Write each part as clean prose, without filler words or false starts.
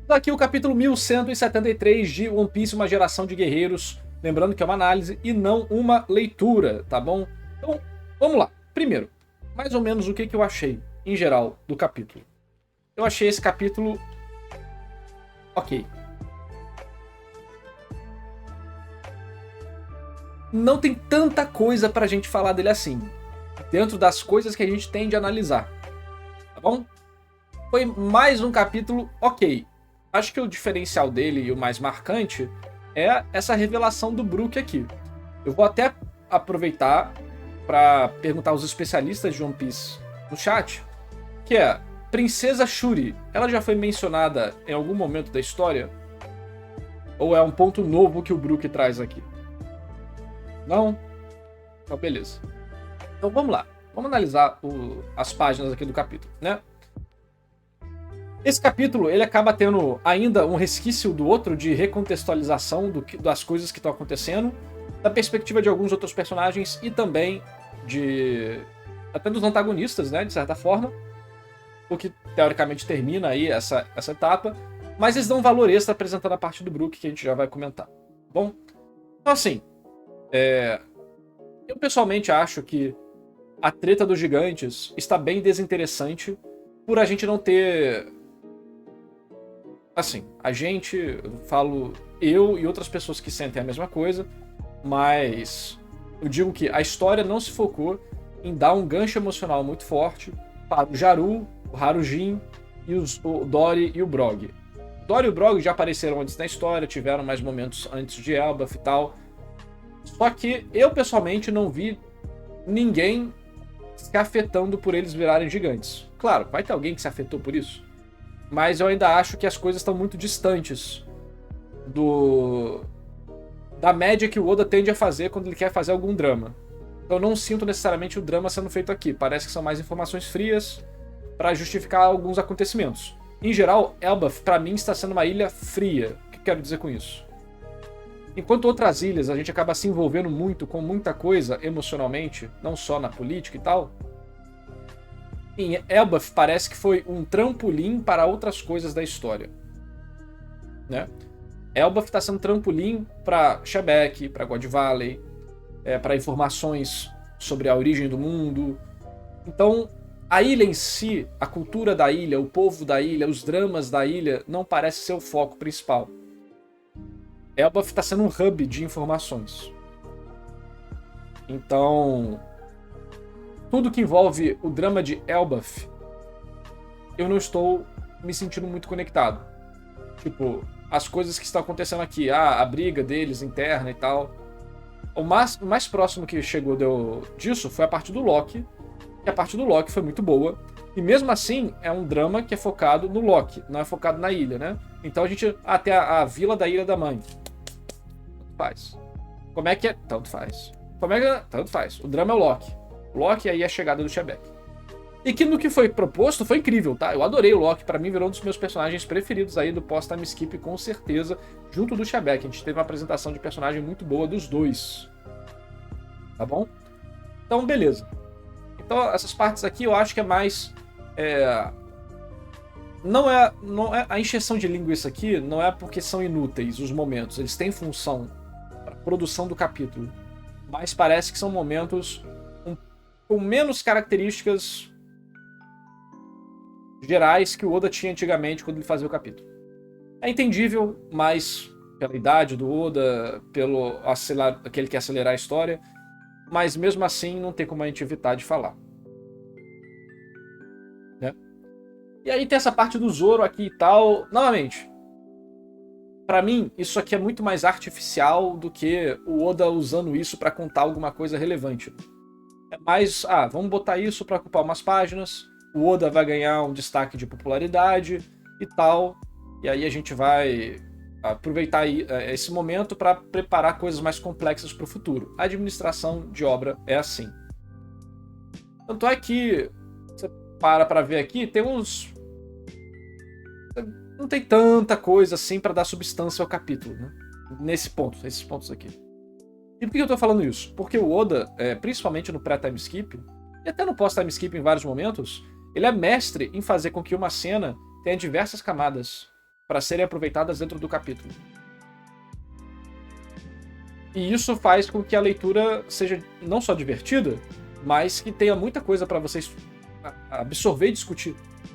Daqui o capítulo 1173 de One Piece, uma geração de guerreiros. Lembrando que é uma análise e não uma leitura, tá bom? Então, vamos lá. Primeiro, mais ou menos o que eu achei, em geral, do capítulo. Eu achei esse capítulo... ok. Não tem tanta coisa pra gente falar dele assim, dentro das coisas que a gente tem de analisar, tá bom? Foi mais um capítulo ok. Acho que o diferencial dele e o mais marcante é essa revelação do Brook aqui. Eu vou até aproveitar para perguntar aos especialistas de One Piece no chat, que é, Princesa Shuri, ela já foi mencionada em algum momento da história? Ou é um ponto novo que o Brook traz aqui? Não? Então beleza. Então vamos lá. Vamos analisar as páginas aqui do capítulo, né? Esse capítulo, ele acaba tendo ainda um resquício do outro de recontextualização das coisas que estão acontecendo, da perspectiva de alguns outros personagens e também até dos antagonistas, né, de certa forma, o que teoricamente termina aí essa etapa, mas eles dão um valor extra apresentando a parte do Brook que a gente já vai comentar, tá bom? Então assim, eu pessoalmente acho que a treta dos gigantes está bem desinteressante por a gente não ter... Assim, a gente, eu falo eu e outras pessoas que sentem a mesma coisa, mas eu digo que a história não se focou em dar um gancho emocional muito forte para o Jaru, o Harujin, e o Dory e o Brog. Dory e o Brog já apareceram antes na história, tiveram mais momentos antes de Elbaf e tal. Só que eu pessoalmente não vi ninguém se afetando por eles virarem gigantes. Claro, vai ter alguém que se afetou por isso, mas eu ainda acho que as coisas estão muito distantes da média que o Oda tende a fazer quando ele quer fazer algum drama. Eu não sinto necessariamente o drama sendo feito aqui. Parece que são mais informações frias para justificar alguns acontecimentos. Em geral, Elbaf, para mim, está sendo uma ilha fria. O que eu quero dizer com isso? Enquanto outras ilhas a gente acaba se envolvendo muito com muita coisa emocionalmente, não só na política e tal, em Elbaf parece que foi um trampolim para outras coisas da história, né? Elbaf está sendo trampolim para Shebeck, para God Valley, para informações sobre a origem do mundo. Então, a ilha em si, a cultura da ilha, o povo da ilha, os dramas da ilha, não parece ser o foco principal. Elbaf está sendo um hub de informações. Então, tudo que envolve o drama de Elbaf, eu não estou me sentindo muito conectado. Tipo, as coisas que estão acontecendo aqui, a briga deles interna e tal. O mais próximo que chegou disso foi a parte do Loki, e a parte do Loki foi muito boa. E mesmo assim, é um drama que é focado no Loki, não é focado na ilha, né? Então a gente... até a vila da Ilha da Mãe. Tanto faz. Como é que é? Tanto faz. Como é que é? Tanto faz. O drama é o Loki. O Loki aí é a chegada do Shebeck. E que no que foi proposto foi incrível, tá? Eu adorei o Loki, pra mim virou um dos meus personagens preferidos aí do pós-time skip, com certeza, junto do Shebeck. A gente teve uma apresentação de personagem muito boa dos dois. Tá bom? Então, beleza. Então, essas partes aqui eu acho que é mais... Não é a encheção de linguiça aqui, não é porque são inúteis os momentos. Eles têm função para a produção do capítulo. Mas parece que são momentos com menos características gerais que o Oda tinha antigamente quando ele fazia o capítulo. É entendível, mas pela idade do Oda, pelo que ele quer acelerar a história, mas mesmo assim não tem como a gente evitar de falar. Né? E aí tem essa parte do Zoro aqui e tal. Novamente, pra mim, isso aqui é muito mais artificial do que o Oda usando isso pra contar alguma coisa relevante. É mais, vamos botar isso pra ocupar umas páginas, o Oda vai ganhar um destaque de popularidade e tal, e aí a gente vai aproveitar esse momento para preparar coisas mais complexas para o futuro. A administração de obra é assim. Tanto é que você para ver aqui, tem uns... não tem tanta coisa assim para dar substância ao capítulo, né? Nesses pontos aqui. E por que eu tô falando isso? Porque o Oda, principalmente no pré-time skip, e até no pós-time skip em vários momentos, ele é mestre em fazer com que uma cena tenha diversas camadas. para serem aproveitadas dentro do capítulo. E isso faz com que a leitura seja não só divertida, mas que tenha muita coisa para vocês absorver e discutir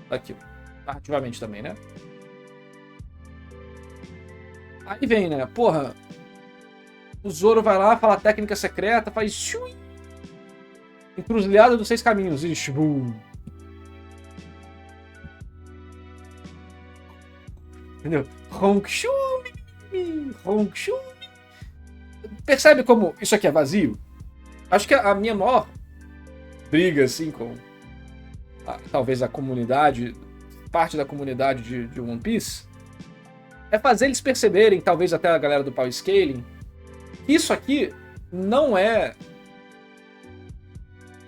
daquilo. Narrativamente também, né? Aí vem, né? Porra, o Zoro vai lá, fala técnica secreta, faz... Shui, encruzilhada dos 6 caminhos. Ixi, entendeu? Honkshui, Honkshui. Percebe como isso aqui é vazio? Acho que a minha maior briga, assim, com talvez a comunidade, parte da comunidade de One Piece, é fazer eles perceberem, talvez até a galera do Power Scaling, que isso aqui não é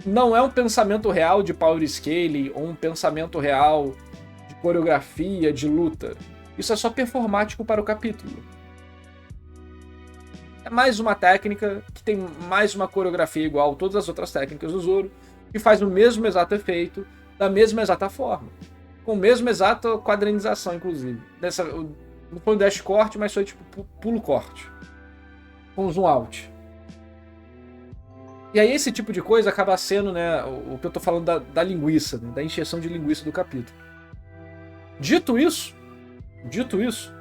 um pensamento real de Power Scaling ou um pensamento real de coreografia, de luta. Isso é só performático para o capítulo. É mais uma técnica que tem mais uma coreografia igual a todas as outras técnicas do Zoro, que faz o mesmo exato efeito, da mesma exata forma. Com a mesma exata quadrinização, inclusive. Não foi um dash corte, mas foi tipo pulo corte. Com zoom out. E aí esse tipo de coisa acaba sendo, né, o que eu tô falando da linguiça, né, da encheção de linguiça do capítulo. Dito isso,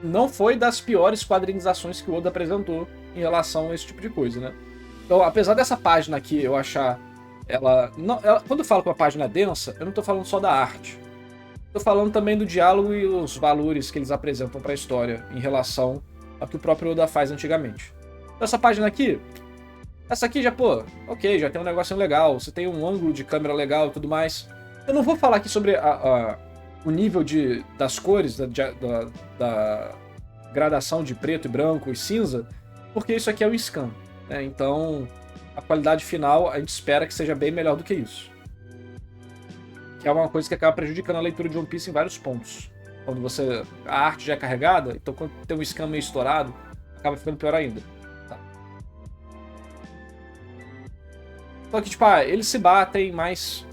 não foi das piores quadrinizações que o Oda apresentou em relação a esse tipo de coisa, né? Então, apesar dessa página aqui eu achar quando eu falo que uma página é densa, eu não tô falando só da arte. Tô falando também do diálogo e os valores que eles apresentam para a história em relação ao que o próprio Oda faz antigamente. Então, essa página aqui, essa aqui já, pô, ok, já tem um negocinho legal, você tem um ângulo de câmera legal e tudo mais. Eu não vou falar aqui sobre o nível das cores, da gradação de preto e branco e cinza, porque isso aqui é um scan, né? Então a qualidade final a gente espera que seja bem melhor do que isso. Que é uma coisa que acaba prejudicando a leitura de One Piece em vários pontos. Quando a arte já é carregada, então quando tem um scan meio estourado, acaba ficando pior ainda. Tá. Só que, tipo, eles se batem, mas...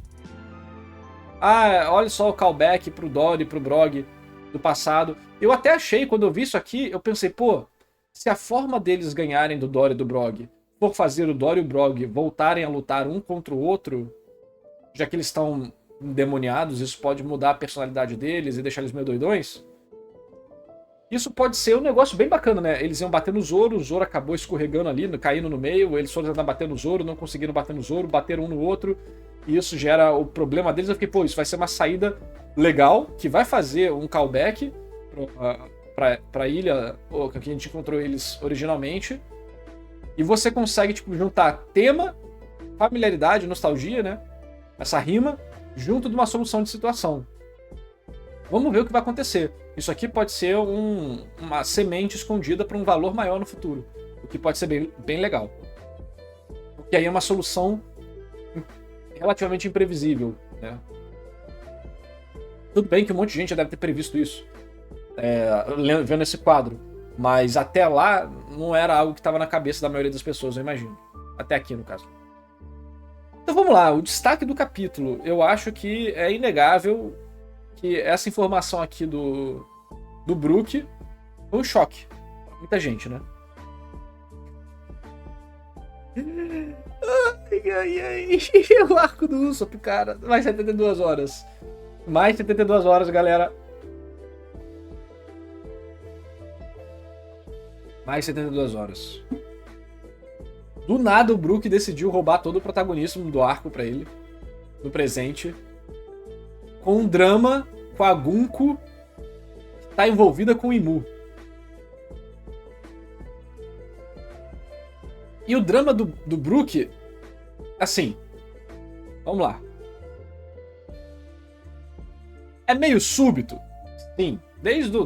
olha só o callback pro Dory e pro Brog do passado. Eu até achei, quando eu vi isso aqui, eu pensei, pô, se a forma deles ganharem do Dory e do Brog for fazer o Dory e o Brog voltarem a lutar um contra o outro, já que eles estão endemoniados, isso pode mudar a personalidade deles e deixar eles meio doidões. Isso pode ser um negócio bem bacana, né? Eles iam bater no Zoro, o Zoro acabou escorregando ali, caindo no meio, eles foram tentar bater no Zoro, não conseguiram bater no Zoro, bateram um no outro, e isso gera o problema deles. Eu fiquei, pô, isso vai ser uma saída legal, que vai fazer um callback pra ilha que a gente encontrou eles originalmente, e você consegue, tipo, juntar tema, familiaridade, nostalgia, né? Essa rima, junto de uma solução de situação. Vamos ver o que vai acontecer. Isso aqui pode ser uma semente escondida para um valor maior no futuro, o que pode ser bem, bem legal. Porque aí é uma solução relativamente imprevisível, né? Tudo bem que um monte de gente já deve ter previsto isso, vendo esse quadro, mas até lá não era algo que estava na cabeça da maioria das pessoas, eu imagino. Até aqui, no caso. Então vamos lá, o destaque do capítulo. Eu acho que é inegável que essa informação aqui do Brook foi um choque pra muita gente, né? Ai. O arco do Usopp, cara. Mais 72 horas. Mais 72 horas, galera. Mais 72 horas. Do nada o Brook decidiu roubar todo o protagonismo do arco pra ele. No presente. Com um drama com a Gunko, que tá envolvida com o Imu. E o drama do Brook, assim, vamos lá. É meio súbito, sim. Desde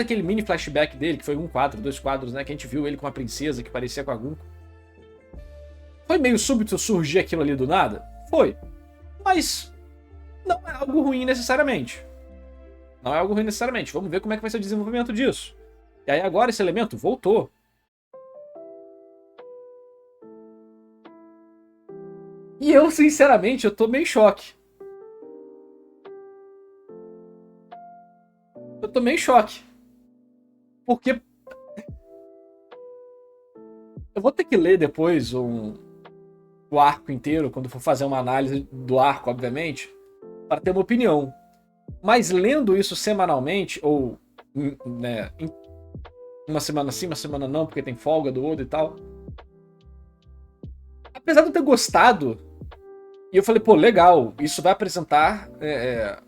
aquele mini flashback dele, que foi 1 quadro, 2 quadros, né? Que a gente viu ele com uma princesa que parecia com a Gunko. Foi meio súbito surgir aquilo ali do nada? Foi. Mas não é algo ruim necessariamente. Não é algo ruim necessariamente. Vamos ver como é que vai ser o desenvolvimento disso. E aí agora esse elemento voltou. E eu, sinceramente, eu tô meio em choque. Eu tomei em choque. Porque eu vou ter que ler depois o arco inteiro, quando for fazer uma análise do arco, obviamente, para ter uma opinião. Mas lendo isso semanalmente, ou né, uma semana sim, uma semana não, porque tem folga do Oda e tal. Apesar de eu ter gostado, e eu falei, pô, legal, isso vai apresentar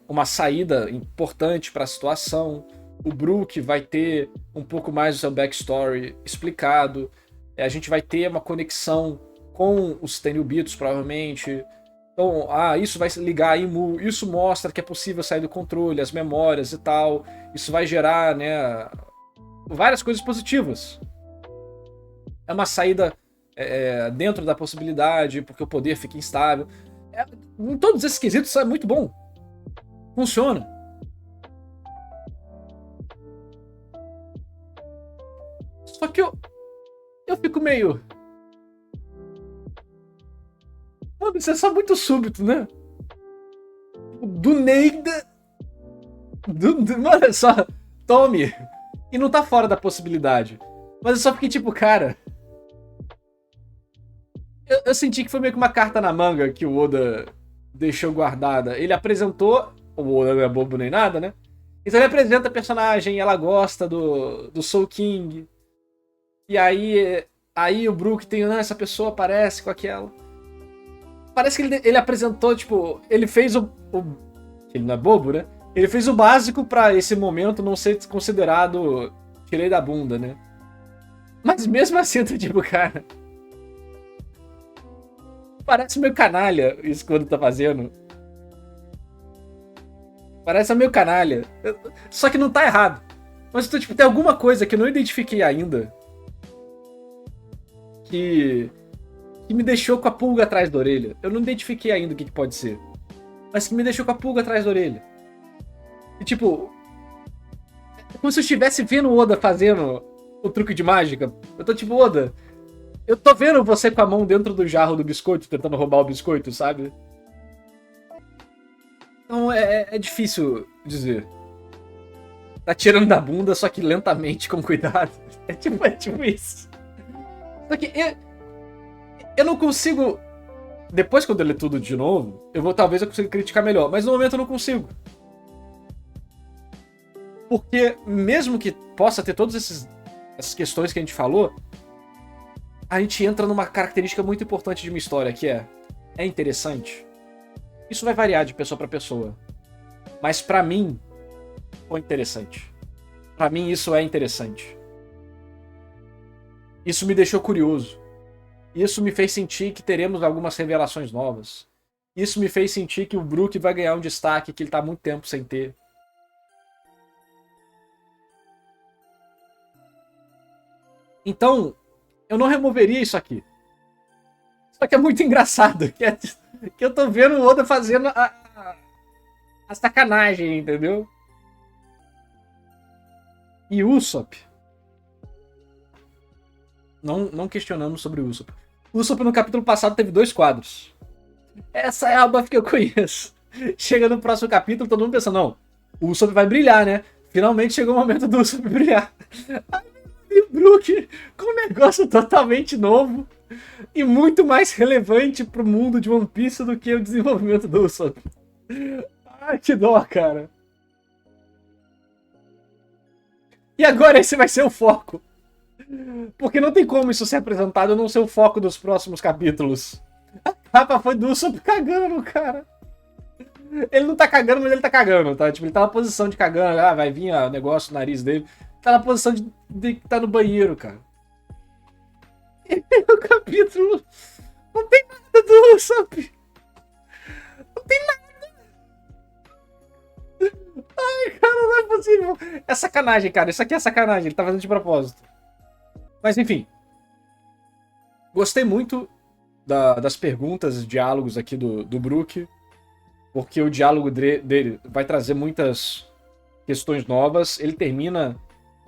uma saída importante para a situação. O Brook vai ter um pouco mais do seu backstory explicado. A gente vai ter uma conexão com os Tenryubitos, provavelmente. Então, isso vai ligar a Imu. Isso mostra que é possível sair do controle, as memórias e tal. Isso vai gerar, né, várias coisas positivas. É uma saída dentro da possibilidade, porque o poder fica instável. Em todos esses quesitos, isso é muito bom. Funciona. Só que eu fico meio... Mano, isso é só muito súbito, né? Do Neida... Mano, é só... Tome! E não tá fora da possibilidade. Mas eu só fiquei tipo, cara... Eu senti que foi meio que uma carta na manga que o Oda deixou guardada. Ele apresentou... O Oda não é bobo nem nada, né? Então ele apresenta a personagem, ela gosta do Soul King. E aí o Brook tem... essa pessoa aparece com aquela... Parece que ele apresentou, tipo... Ele fez ele não é bobo, né? Ele fez o básico pra esse momento não ser considerado... Tirei da bunda, né? Mas mesmo assim, eu tô tipo, cara... Parece meio canalha isso que o Oda tá fazendo. Parece meio canalha. Só que não tá errado. Mas tipo, tem alguma coisa que eu não identifiquei ainda. Que me deixou com a pulga atrás da orelha. Eu não identifiquei ainda o que pode ser. Mas que me deixou com a pulga atrás da orelha. E tipo... É como se eu estivesse vendo o Oda fazendo o truque de mágica. Eu tô tipo, Oda... Eu tô vendo você com a mão dentro do jarro do biscoito, tentando roubar o biscoito, sabe? Então é difícil dizer. Tá tirando da bunda, só que lentamente, com cuidado. É tipo isso. Só que eu não consigo... Depois, quando eu ler tudo de novo, talvez eu consiga criticar melhor. Mas no momento eu não consigo. Porque mesmo que possa ter todas essas questões que a gente falou... A gente entra numa característica muito importante de uma história, que é interessante. Isso vai variar de pessoa pra pessoa. Mas pra mim, foi interessante. Pra mim, isso é interessante. Isso me deixou curioso. Isso me fez sentir que teremos algumas revelações novas. Isso me fez sentir que o Brook vai ganhar um destaque que ele tá há muito tempo sem ter. Então... Eu não removeria isso aqui. Só que é muito engraçado. Que eu tô vendo o Oda fazendo a sacanagem, entendeu? E Usopp. Não questionamos sobre o Usopp. O Usopp no capítulo passado teve 2 quadros. Essa é a buff que eu conheço. Chega no próximo capítulo, todo mundo pensa, não, o Usopp vai brilhar, né? Finalmente chegou o momento do Usopp brilhar. E o Brook com um negócio totalmente novo e muito mais relevante pro mundo de One Piece do que o desenvolvimento do Usopp. Ai, que dó, cara. E agora esse vai ser o foco. Porque não tem como isso ser apresentado e não ser o foco dos próximos capítulos. A capa foi do Usopp cagando, cara. Ele não tá cagando, mas ele tá cagando, tá? Tipo, ele tá na posição de cagando. Vai vir o negócio no nariz dele. Tá na posição de tá no banheiro, cara. E o capítulo... Não tem nada do Usopp. Não tem nada. Ai, cara, não é possível. É sacanagem, cara. Isso aqui é sacanagem. Ele tá fazendo de propósito. Mas, enfim. Gostei muito das perguntas e diálogos aqui do Brook. Porque o diálogo dele vai trazer muitas questões novas. Ele termina...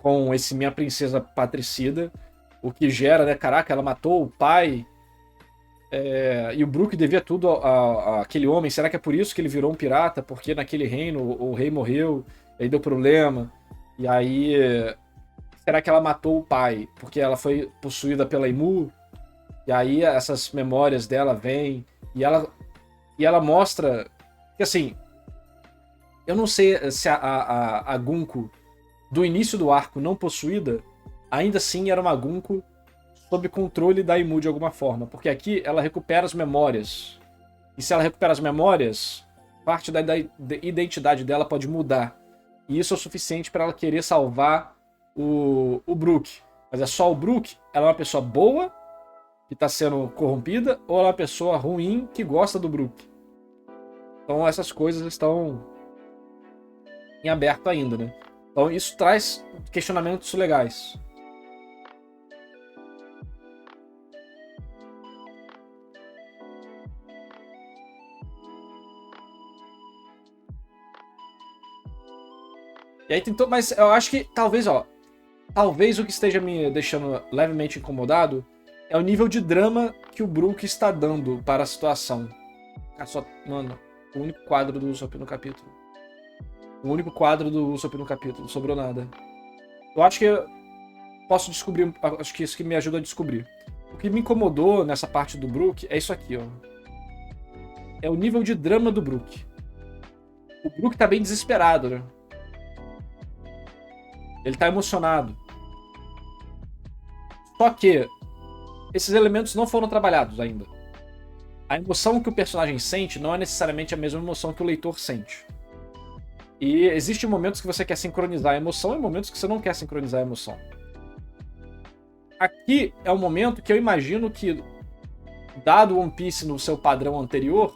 com esse Minha Princesa Patricida, o que gera, né, caraca, ela matou o pai, e o Brook devia tudo àquele homem, será que é por isso que ele virou um pirata? Porque naquele reino o rei morreu, aí deu problema, e aí será que ela matou o pai porque ela foi possuída pela Imu? E aí essas memórias dela vêm e ela mostra que assim, eu não sei se a Gunko do início do arco não possuída ainda assim era uma Gunko sob controle da Imu de alguma forma, porque aqui ela recupera as memórias. E se ela recupera as memórias, parte da identidade dela pode mudar. E isso é o suficiente para ela querer salvar o Brook. Mas é só o Brook? Ela é uma pessoa boa que está sendo corrompida ou ela é uma pessoa ruim que gosta do Brook? Então essas coisas estão em aberto ainda, né? Então isso traz questionamentos legais. E aí tentou, mas eu acho que talvez o que esteja me deixando levemente incomodado é o nível de drama que o Brook está dando para a situação. Mano, o único quadro do Usopp no capítulo. O único quadro do Usopp no capítulo, não sobrou nada. Eu acho que eu posso descobrir, acho que isso que me ajuda a descobrir. O que me incomodou nessa parte do Brook é isso aqui, ó. É o nível de drama do Brook. O Brook tá bem desesperado, né? Ele tá emocionado. Só que esses elementos não foram trabalhados ainda. A emoção que o personagem sente não é necessariamente a mesma emoção que o leitor sente. E existem momentos que você quer sincronizar a emoção e momentos que você não quer sincronizar a emoção. Aqui é um momento que eu imagino que, dado One Piece no seu padrão anterior,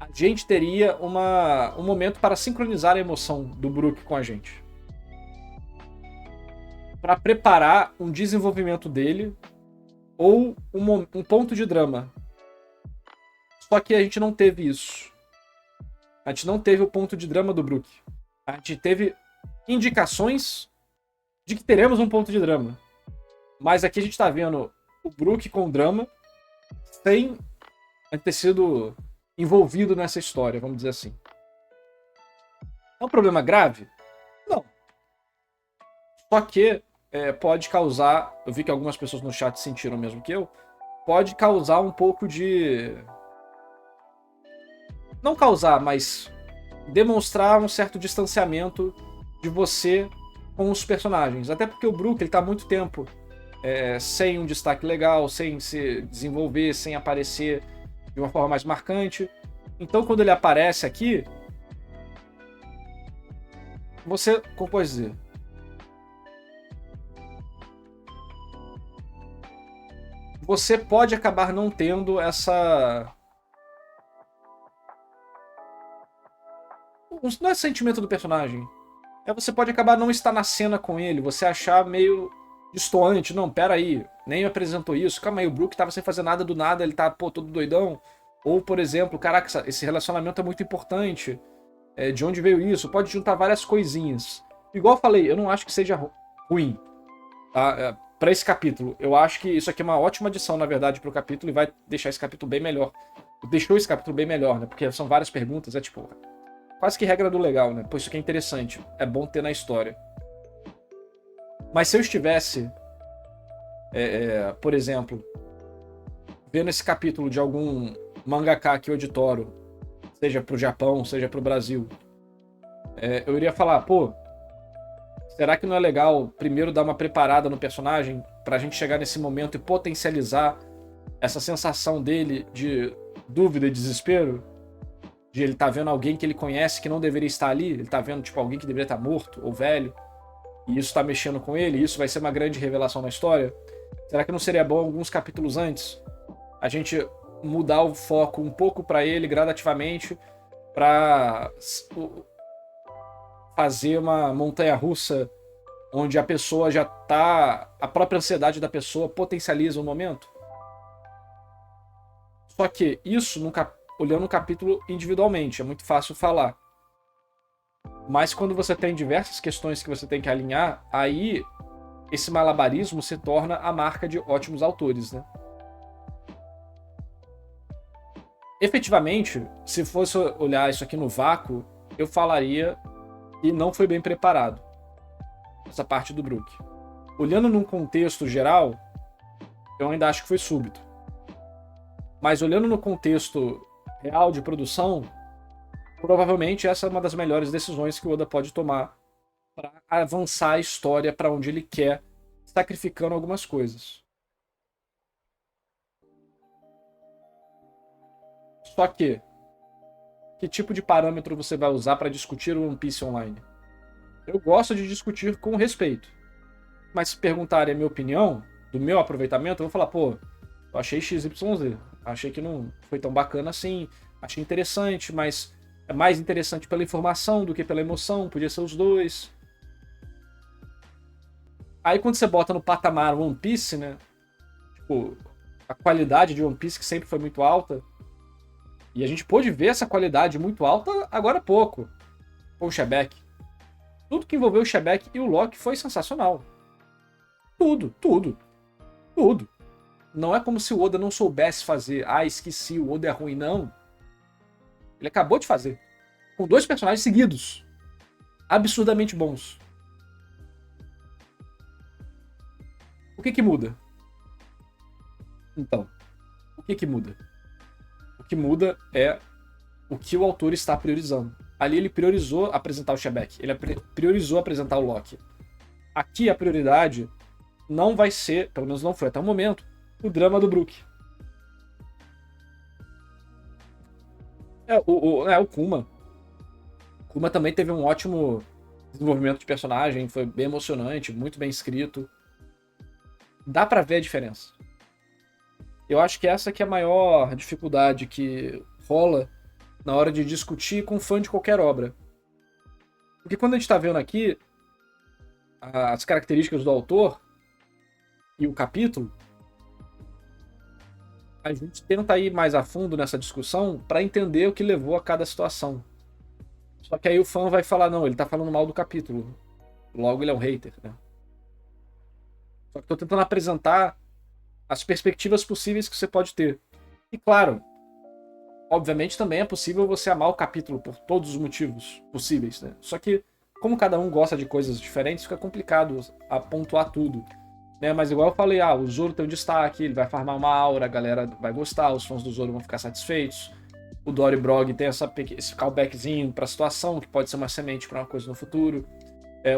a gente teria um momento para sincronizar a emoção do Brook com a gente. Para preparar um desenvolvimento dele ou um ponto de drama. Só que a gente não teve isso. A gente não teve o ponto de drama do Brook. A gente teve indicações de que teremos um ponto de drama. Mas aqui a gente tá vendo o Brook com drama sem ter sido envolvido nessa história, vamos dizer assim. É um problema grave? Não. Só que pode causar, eu vi que algumas pessoas no chat sentiram mesmo que eu, pode causar um pouco de... Não causar, mas demonstrar um certo distanciamento de você com os personagens. Até porque o Brook, ele tá há muito tempo sem um destaque legal, sem se desenvolver, sem aparecer de uma forma mais marcante. Então quando ele aparece aqui, você, como pode dizer, você pode acabar não tendo essa... Não é sentimento do personagem. Você pode acabar não estar na cena com ele, você achar meio distoante. Não, pera aí, nem me apresentou isso. Calma aí, o Brook tava sem fazer nada do nada, ele tá, todo doidão. Ou, por exemplo, caraca, esse relacionamento é muito importante. De onde veio isso? Pode juntar várias coisinhas. Igual eu falei, eu não acho que seja ruim, tá? Pra esse capítulo. Eu acho que isso aqui é uma ótima adição, na verdade, pro capítulo e vai deixar esse capítulo bem melhor. Deixou esse capítulo bem melhor, né? Porque são várias perguntas, tipo... Quase que regra do legal, né? Pô, isso aqui é interessante. É bom ter na história. Mas se eu estivesse, por exemplo, vendo esse capítulo de algum mangaka que eu editoro, seja pro Japão, seja pro Brasil, eu iria falar, pô, será que não é legal primeiro dar uma preparada no personagem pra gente chegar nesse momento e potencializar essa sensação dele de dúvida e desespero? De ele tá vendo alguém que ele conhece que não deveria estar ali, ele tá vendo tipo alguém que deveria estar morto ou velho, e isso tá mexendo com ele, e isso vai ser uma grande revelação na história. Será que não seria bom alguns capítulos antes a gente mudar o foco um pouco pra ele gradativamente, pra fazer uma montanha-russa onde a pessoa já tá... A própria ansiedade da pessoa potencializa o momento? Só que isso olhando o capítulo individualmente, é muito fácil falar. Mas quando você tem diversas questões que você tem que alinhar, aí esse malabarismo se torna a marca de ótimos autores, né? Efetivamente, se fosse olhar isso aqui no vácuo, eu falaria e não foi bem preparado. Essa parte do Brook. Olhando num contexto geral, eu ainda acho que foi súbito. Mas olhando no contexto real de produção, provavelmente essa é uma das melhores decisões que o Oda pode tomar para avançar a história para onde ele quer, sacrificando algumas coisas. Só que tipo de parâmetro você vai usar para discutir o One Piece Online? Eu gosto de discutir com respeito. Mas se perguntarem a minha opinião, do meu aproveitamento, eu vou falar, pô, eu achei XYZ. Achei que não foi tão bacana assim. Achei interessante, mas é mais interessante pela informação do que pela emoção. Podia ser os dois. Aí quando você bota no patamar One Piece, né? Tipo, a qualidade de One Piece que sempre foi muito alta. E a gente pôde ver essa qualidade muito alta agora há pouco. Com o Shebeck. Tudo que envolveu o Shebeck e o Loki foi sensacional. Tudo, tudo, tudo. Não é como se o Oda não soubesse fazer. Ah, esqueci, o Oda é ruim, não. Ele acabou de fazer. Com 2 personagens seguidos. Absurdamente bons. O que muda? Então, o que muda? O que muda é o que o autor está priorizando. Ali ele priorizou apresentar o Shebeck. Ele priorizou apresentar o Loki. Aqui a prioridade não vai ser, pelo menos não foi até o momento, o drama do Brook. O Kuma. O Kuma também teve um ótimo desenvolvimento de personagem, foi bem emocionante, muito bem escrito. Dá pra ver a diferença. Eu acho que essa que é a maior dificuldade que rola na hora de discutir com fã de qualquer obra. Porque quando a gente tá vendo aqui as características do autor e o capítulo, a gente tenta ir mais a fundo nessa discussão para entender o que levou a cada situação. Só que aí o fã vai falar, não, ele tá falando mal do capítulo. Logo ele é um hater, né? Só que tô tentando apresentar as perspectivas possíveis que você pode ter. E claro, obviamente também é possível você amar o capítulo por todos os motivos possíveis, né? Só que, como cada um gosta de coisas diferentes, fica complicado a pontuar tudo. Né? Mas igual eu falei, o Zoro tem um destaque, ele vai farmar uma aura, a galera vai gostar, os fãs do Zoro vão ficar satisfeitos. O Dory Brog tem esse callbackzinho pra situação, que pode ser uma semente para uma coisa no futuro.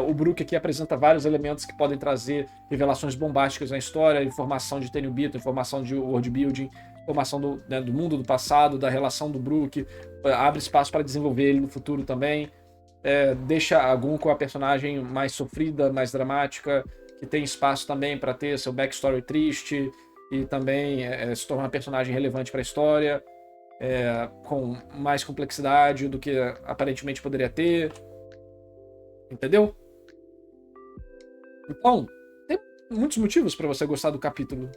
O Brook aqui apresenta vários elementos que podem trazer revelações bombásticas na história, informação de Tenryubito, informação de world building, informação do mundo do passado, da relação do Brook, abre espaço para desenvolver ele no futuro também, deixa a Gunko a personagem mais sofrida, mais dramática, que tem espaço também para ter seu backstory triste e também se tornar uma personagem relevante para a história, com mais complexidade do que aparentemente poderia ter. Entendeu? Então, tem muitos motivos para você gostar do capítulo.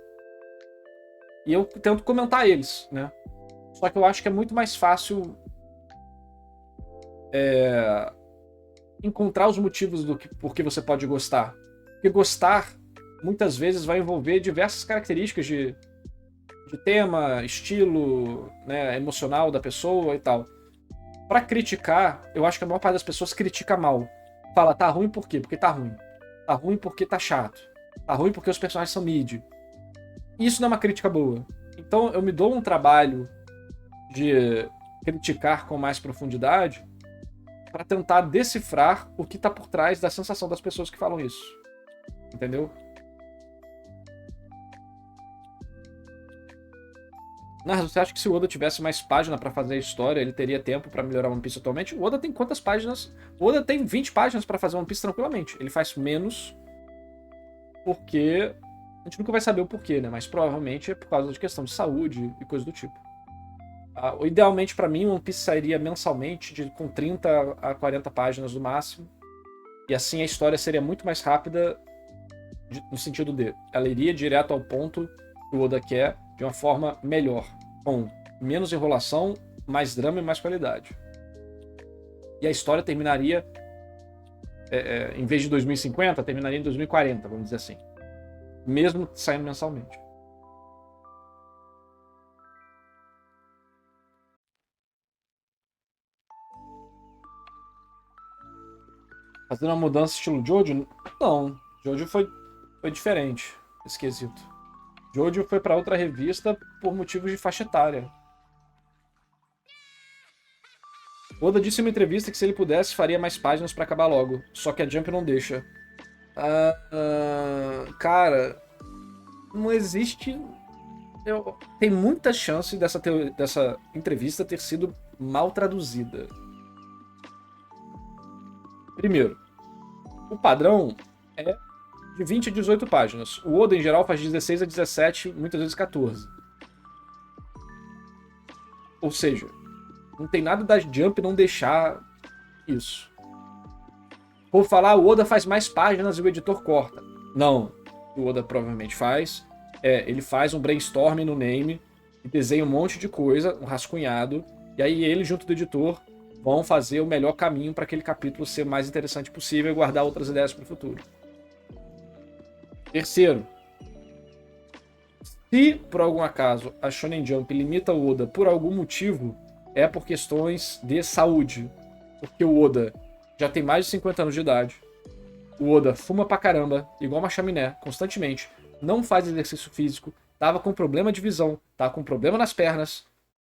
E eu tento comentar eles, né? Só que eu acho que é muito mais fácil encontrar os motivos por que você pode gostar. Porque gostar, muitas vezes, vai envolver diversas características de tema, estilo, né, emocional da pessoa e tal. Para criticar, eu acho que a maior parte das pessoas critica mal. Fala, tá ruim por quê? Porque tá ruim. Tá ruim porque tá chato. Tá ruim porque os personagens são mid. Isso não é uma crítica boa. Então eu me dou um trabalho de criticar com mais profundidade para tentar decifrar o que tá por trás da sensação das pessoas que falam isso. Entendeu? Nardo, você acha que se o Oda tivesse mais página para fazer a história, ele teria tempo para melhorar One Piece atualmente? O Oda tem quantas páginas? O Oda tem 20 páginas para fazer One Piece tranquilamente. Ele faz menos porque a gente nunca vai saber o porquê, né? Mas provavelmente é por causa de questão de saúde e coisa do tipo. Idealmente para mim, One Piece sairia mensalmente com 30 a 40 páginas no máximo. E assim a história seria muito mais rápida no sentido de ela iria direto ao ponto que o Oda quer de uma forma melhor, com menos enrolação, mais drama e mais qualidade. E a história terminaria, em vez de 2050, terminaria em 2040, vamos dizer assim. Mesmo saindo mensalmente. Fazendo uma mudança estilo Jojo? Não. Jojo foi diferente. Esquisito. Jojo foi pra outra revista por motivos de faixa etária. Oda disse em uma entrevista que se ele pudesse, faria mais páginas pra acabar logo. Só que a Jump não deixa. Cara, não existe... Tem muita chance dessa entrevista ter sido mal traduzida. Primeiro, o padrão é de 20 a 18 páginas. O Oda, em geral, faz 16 a 17, muitas vezes 14. Ou seja, não tem nada da Jump não deixar isso. Vou falar, o Oda faz mais páginas e o editor corta. Não, o Oda provavelmente faz. Ele faz um brainstorming no Name e desenha um monte de coisa, um rascunhado, e aí ele, junto do editor, vão fazer o melhor caminho para aquele capítulo ser o mais interessante possível e guardar outras ideias para o futuro. Terceiro, se por algum acaso a Shonen Jump limita o Oda por algum motivo, é por questões de saúde. Porque o Oda já tem mais de 50 anos de idade. O Oda fuma pra caramba, igual uma chaminé, constantemente. Não faz exercício físico, tava com problema de visão, tava com problema nas pernas,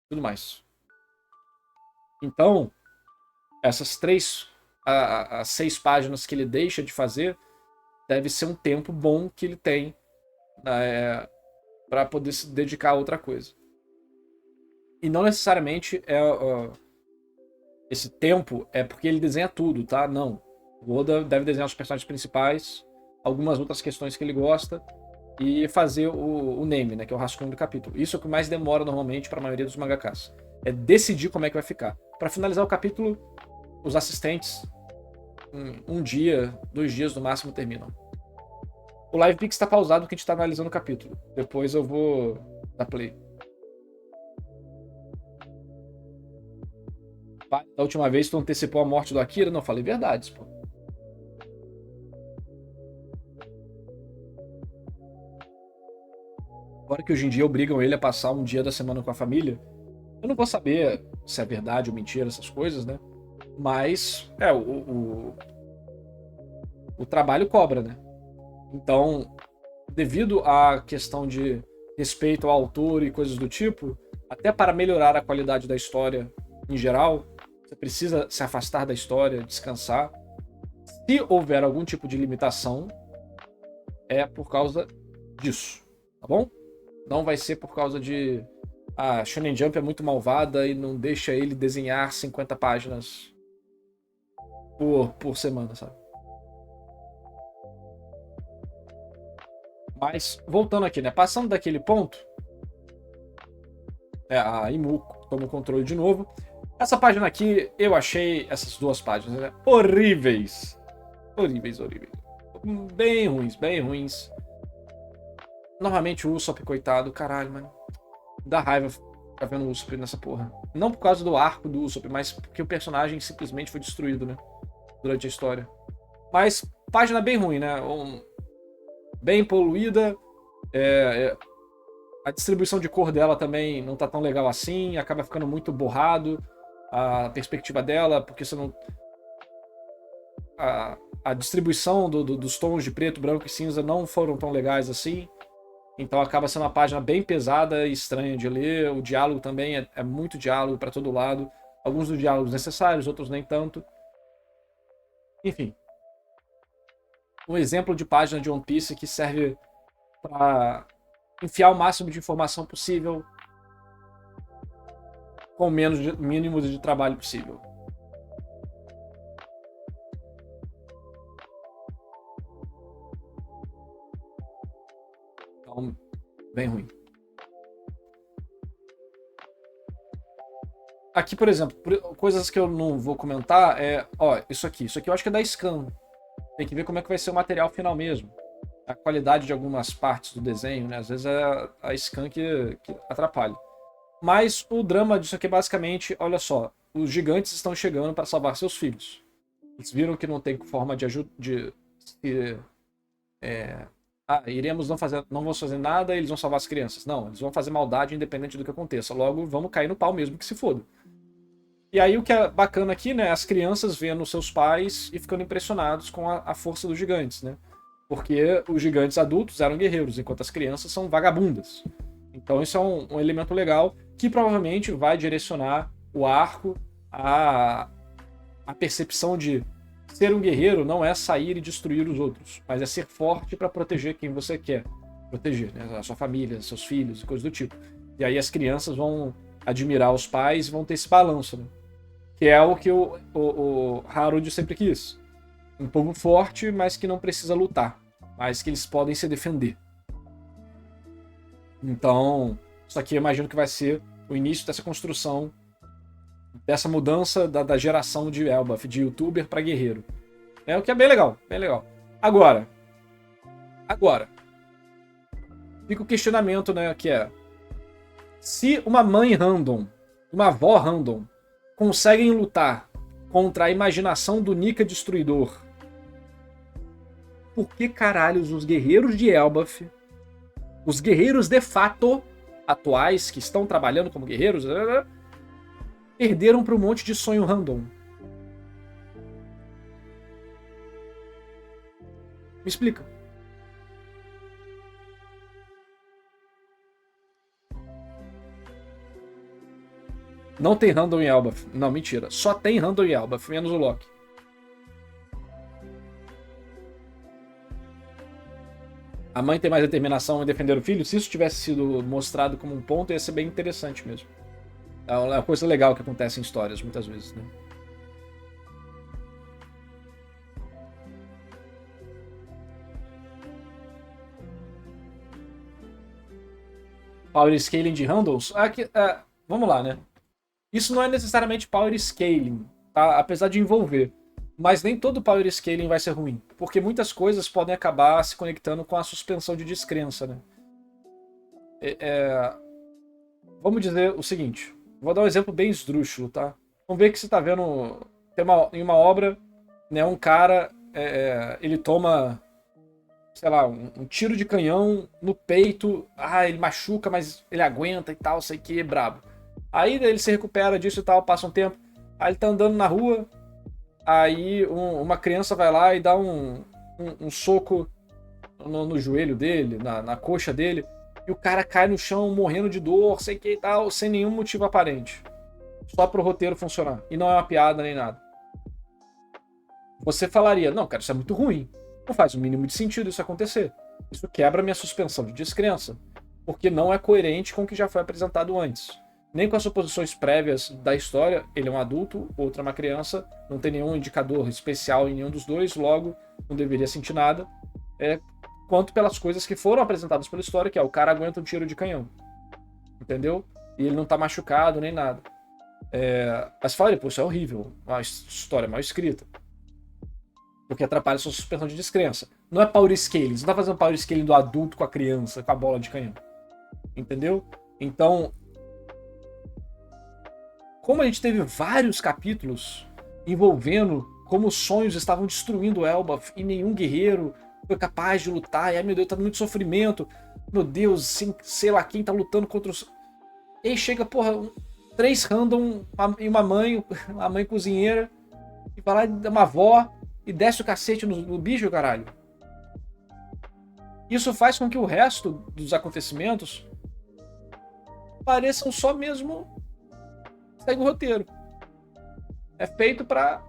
tudo mais. Então, essas as 6 páginas que ele deixa de fazer, deve ser um tempo bom que ele tem para poder se dedicar a outra coisa. E não necessariamente esse tempo é porque ele desenha tudo, tá? Não. O Oda deve desenhar os personagens principais, algumas outras questões que ele gosta, e fazer o name, né, que é o rascunho do capítulo. Isso é o que mais demora normalmente para a maioria dos mangakas. É decidir como é que vai ficar. Para finalizar o capítulo, os assistentes, um dia, 2 dias no máximo, terminam. O Live Pix está pausado porque a gente está analisando o capítulo. Depois eu vou dar play. Da última vez tu antecipou a morte do Akira? Não, falei verdades, pô. Agora que hoje em dia obrigam ele a passar um dia da semana com a família, eu não vou saber se é verdade ou mentira essas coisas, né? Mas, o trabalho cobra, né? Então, devido à questão de respeito ao autor e coisas do tipo, até para melhorar a qualidade da história em geral, você precisa se afastar da história, descansar. Se houver algum tipo de limitação, é por causa disso, tá bom? Não vai ser por causa de a Shonen Jump é muito malvada e não deixa ele desenhar 50 páginas por semana, sabe? Mas, voltando aqui, né? Passando daquele ponto, a Imu toma o controle de novo. Essa página aqui, eu achei essas 2 páginas, né, horríveis. Horríveis. Bem ruins. Novamente o Usopp, coitado, caralho, mano. Dá raiva ficar vendo o Usopp nessa porra. Não por causa do arco do Usopp, mas porque o personagem simplesmente foi destruído, né? Durante a história. Mas, página bem ruim, né? Bem poluída. A distribuição de cor dela também não tá tão legal assim. Acaba ficando muito borrado a perspectiva dela, porque você não... A distribuição dos tons de preto, branco e cinza não foram tão legais assim. Então acaba sendo uma página bem pesada e estranha de ler. O diálogo também é muito diálogo para todo lado. Alguns dos diálogos necessários, outros nem tanto. Enfim. Um exemplo de página de One Piece que serve para enfiar o máximo de informação possível com o mínimo de trabalho possível. Então, bem ruim. Aqui, por exemplo, coisas que eu não vou comentar isso aqui eu acho que é da Scan. Tem que ver como é que vai ser o material final mesmo. A qualidade de algumas partes do desenho, né? Às vezes é a Scan que atrapalha. Mas o drama disso aqui é basicamente, olha só, os gigantes estão chegando para salvar seus filhos. Eles viram que não tem forma de não vamos fazer nada, eles vão salvar as crianças. Não, eles vão fazer maldade independente do que aconteça. Logo, vamos cair no pau mesmo que se foda. E aí o que é bacana aqui, né? As crianças vendo seus pais e ficando impressionados com a força dos gigantes, né? Porque os gigantes adultos eram guerreiros, enquanto as crianças são vagabundas. Então isso é um elemento legal que provavelmente vai direcionar o arco à percepção de ser um guerreiro não é sair e destruir os outros, mas é ser forte para proteger quem você quer proteger, né? A sua família, seus filhos e coisas do tipo. E aí as crianças vão admirar os pais e vão ter esse balanço, né? Que é o que o Harold sempre quis. Um povo forte, mas que não precisa lutar, mas que eles podem se defender. Então, isso aqui eu imagino que vai ser o início dessa construção, dessa mudança da geração de Elbaf, de youtuber para guerreiro. É o que é bem legal, bem legal. Agora, fica o questionamento, né, que é: se uma mãe random, uma avó random, conseguem lutar contra a imaginação do Nika Destruidor, por que caralhos os guerreiros de Elbaf, os guerreiros de fato atuais, que estão trabalhando como guerreiros, perderam para um monte de sonho random? Me explica. Não tem random em Elbaf. Não, mentira. Só tem random em Elbaf, menos o Loki. A mãe tem mais determinação em defender o filho? Se isso tivesse sido mostrado como um ponto, ia ser bem interessante mesmo. É uma coisa legal que acontece em histórias, muitas vezes, né? Power scaling de handles? Vamos lá, né? Isso não é necessariamente power scaling, tá? Apesar de envolver. Mas nem todo power scaling vai ser ruim, porque muitas coisas podem acabar se conectando com a suspensão de descrença, né? Vamos dizer o seguinte, vou dar um exemplo bem esdrúxulo, tá? Vamos ver que você tá vendo, em uma obra, né, um cara, ele toma, sei lá, um tiro de canhão no peito, ele machuca, mas ele aguenta e tal, sei que, brabo. Aí ele se recupera disso e tal, passa um tempo, aí ele tá andando na rua, aí uma criança vai lá e dá um soco no joelho dele, na coxa dele, e o cara cai no chão morrendo de dor, sei que e tal, sem nenhum motivo aparente. Só pro roteiro funcionar. E não é uma piada nem nada. Você falaria, não, cara, isso é muito ruim. Não faz o mínimo de sentido isso acontecer. Isso quebra minha suspensão de descrença. Porque não é coerente com o que já foi apresentado antes. Nem com as suposições prévias da história, ele é um adulto, outra é uma criança, não tem nenhum indicador especial em nenhum dos dois, logo não deveria sentir nada. Quanto pelas coisas que foram apresentadas pela história, que é o cara aguenta um tiro de canhão. Entendeu? E ele não tá machucado nem nada. Mas fala, pô, isso é horrível, uma história mal escrita. Porque atrapalha a sua suspensão de descrença. Não é power scaling, você não tá fazendo power scaling do adulto com a criança, com a bola de canhão. Entendeu? Então, como a gente teve vários capítulos envolvendo como os sonhos estavam destruindo Elbaf e nenhum guerreiro foi capaz de lutar, e ai meu Deus, tá muito sofrimento, meu Deus, sei lá quem tá lutando contra os... E aí chega, porra, 3 random e uma mãe, a mãe cozinheira, e vai lá e dá uma avó e desce o cacete no bicho, caralho. Isso faz com que o resto dos acontecimentos pareçam só mesmo segue o roteiro. É feito pra...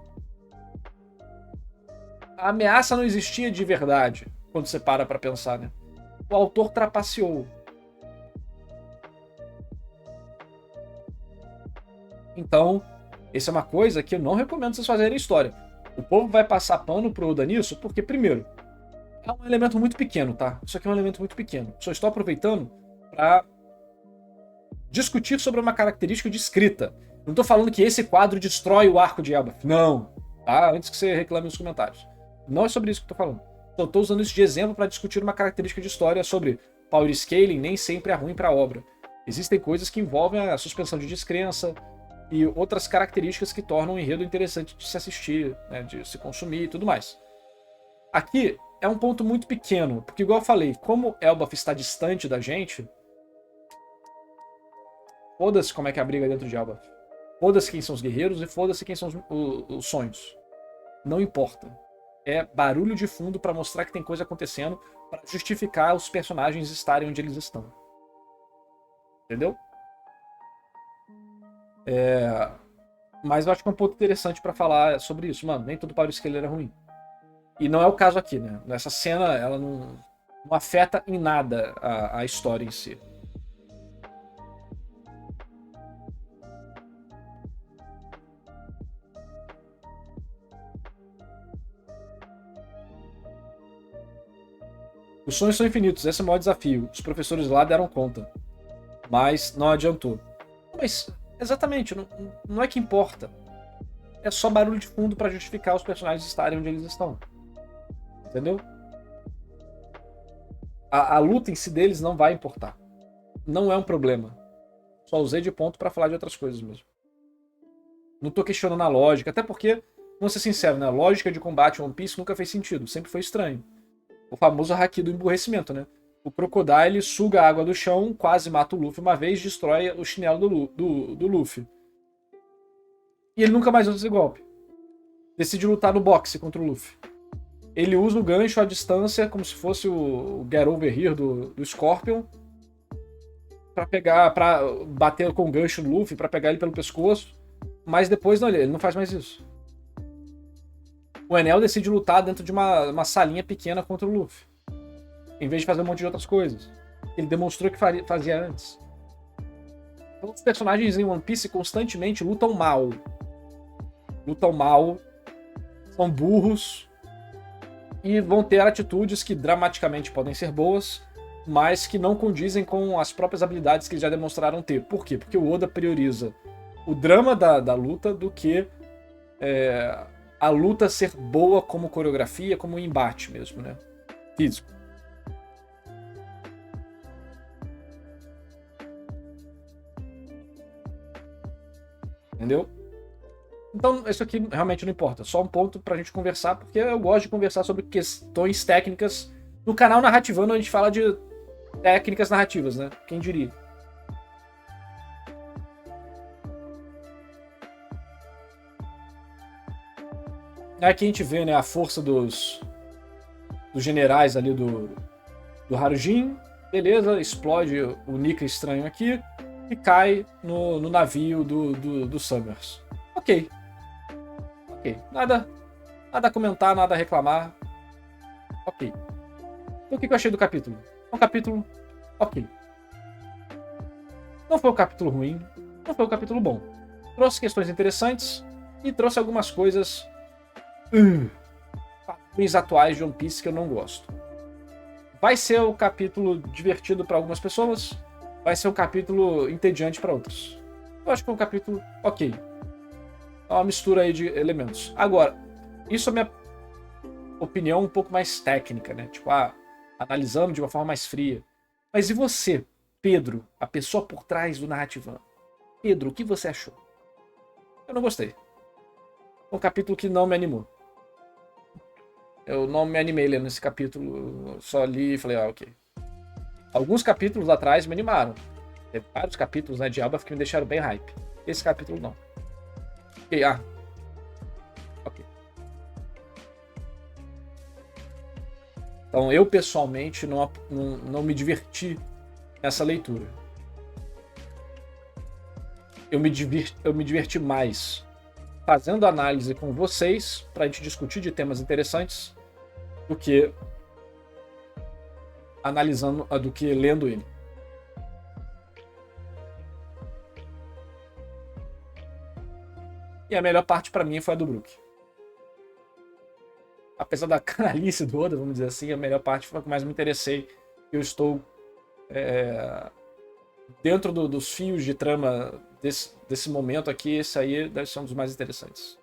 A ameaça não existia de verdade, quando você para pra pensar, né? O autor trapaceou. Então, essa é uma coisa que eu não recomendo vocês fazerem história. O povo vai passar pano pro Oda nisso, porque, primeiro, é um elemento muito pequeno, tá? Isso aqui é um elemento muito pequeno. Só estou aproveitando pra discutir sobre uma característica de escrita. Não tô falando que esse quadro destrói o arco de Elbaf. Não. Tá? Antes que você reclame nos comentários. Não é sobre isso que eu tô falando. Só tô usando isso de exemplo para discutir uma característica de história sobre power scaling nem sempre é ruim para a obra. Existem coisas que envolvem a suspensão de descrença e outras características que tornam o enredo interessante de se assistir, né, de se consumir e tudo mais. Aqui é um ponto muito pequeno, porque igual eu falei, como Elbaf está distante da gente, foda-se como é que é a briga dentro de Elbaf. Foda-se quem são os guerreiros e foda-se quem são os sonhos. Não importa. É barulho de fundo pra mostrar que tem coisa acontecendo, pra justificar os personagens estarem onde eles estão. Entendeu? Mas eu acho que é um ponto interessante pra falar sobre isso. Mano, nem todo Power Scaler é ruim. E não é o caso aqui, né? Essa cena, ela não afeta em nada a história em si. Os sonhos são infinitos, esse é o maior desafio. Os professores lá deram conta. Mas não adiantou. Mas, exatamente, não é que importa. É só barulho de fundo pra justificar os personagens estarem onde eles estão. Entendeu? A luta em si deles não vai importar. Não é um problema. Só usei de ponto pra falar de outras coisas mesmo. Não tô questionando a lógica, até porque, vamos ser sinceros, né? A lógica de combate em One Piece nunca fez sentido, sempre foi estranho. O famoso haki do emburrecimento, né? O Crocodile suga a água do chão, quase mata o Luffy uma vez, destrói o chinelo do Luffy. E ele nunca mais usa esse golpe. Decide lutar no boxe contra o Luffy. Ele usa o gancho à distância, como se fosse o Get Over Here do Scorpion, pra bater com o gancho no Luffy, pra pegar ele pelo pescoço. Mas depois não, ele não faz mais isso. O Enel decide lutar dentro de uma salinha pequena contra o Luffy, em vez de fazer um monte de outras coisas. Ele demonstrou que fazia antes. Então, os personagens em One Piece constantemente lutam mal. Lutam mal, são burros, e vão ter atitudes que dramaticamente podem ser boas, mas que não condizem com as próprias habilidades que eles já demonstraram ter. Por quê? Porque o Oda prioriza o drama da luta do que a luta ser boa como coreografia, como embate mesmo, né? Físico. Entendeu? Então, isso aqui realmente não importa. Só um ponto pra gente conversar, porque eu gosto de conversar sobre questões técnicas. No canal Narrativando a gente fala de técnicas narrativas, né? Quem diria? Aqui a gente vê, né, a força dos generais ali do Harujin. Beleza, explode o Nika estranho aqui e cai no navio do Summers. Ok. Nada a comentar, nada a reclamar. Ok. Então o que eu achei do capítulo? É um capítulo ok. Não foi um capítulo ruim, não foi um capítulo bom. Trouxe questões interessantes e trouxe algumas coisas padrões atuais de One Piece que eu não gosto. Vai ser um capítulo divertido para algumas pessoas, vai ser um capítulo entediante para outros. Eu acho que é um capítulo ok. É uma mistura aí de elementos. Agora, isso é minha opinião um pouco mais técnica, né? Tipo, analisando de uma forma mais fria. Mas e você, Pedro, a pessoa por trás do Narrativando? Pedro, o que você achou? Eu não gostei. É um capítulo que não me animou. Eu não me animei lendo esse capítulo, eu só li e falei, ok. Alguns capítulos atrás me animaram. Teve vários capítulos, né, de Alba que me deixaram bem hype. Esse capítulo não. Ok. Então eu pessoalmente não me diverti nessa leitura. Eu me diverti mais fazendo análise com vocês pra gente discutir de temas interessantes do que analisando, do que lendo ele. E a melhor parte pra mim foi a do Brook. Apesar da canalice do Oda, vamos dizer assim, a melhor parte foi a que mais me interessei. Eu estou dentro dos fios de trama desse momento aqui, esse aí deve ser um dos mais interessantes.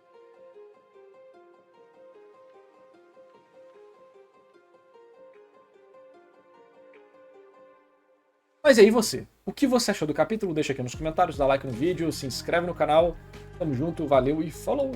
Mas e aí você? O que você achou do capítulo? Deixa aqui nos comentários, dá like no vídeo, se inscreve no canal. Tamo junto, valeu e falou!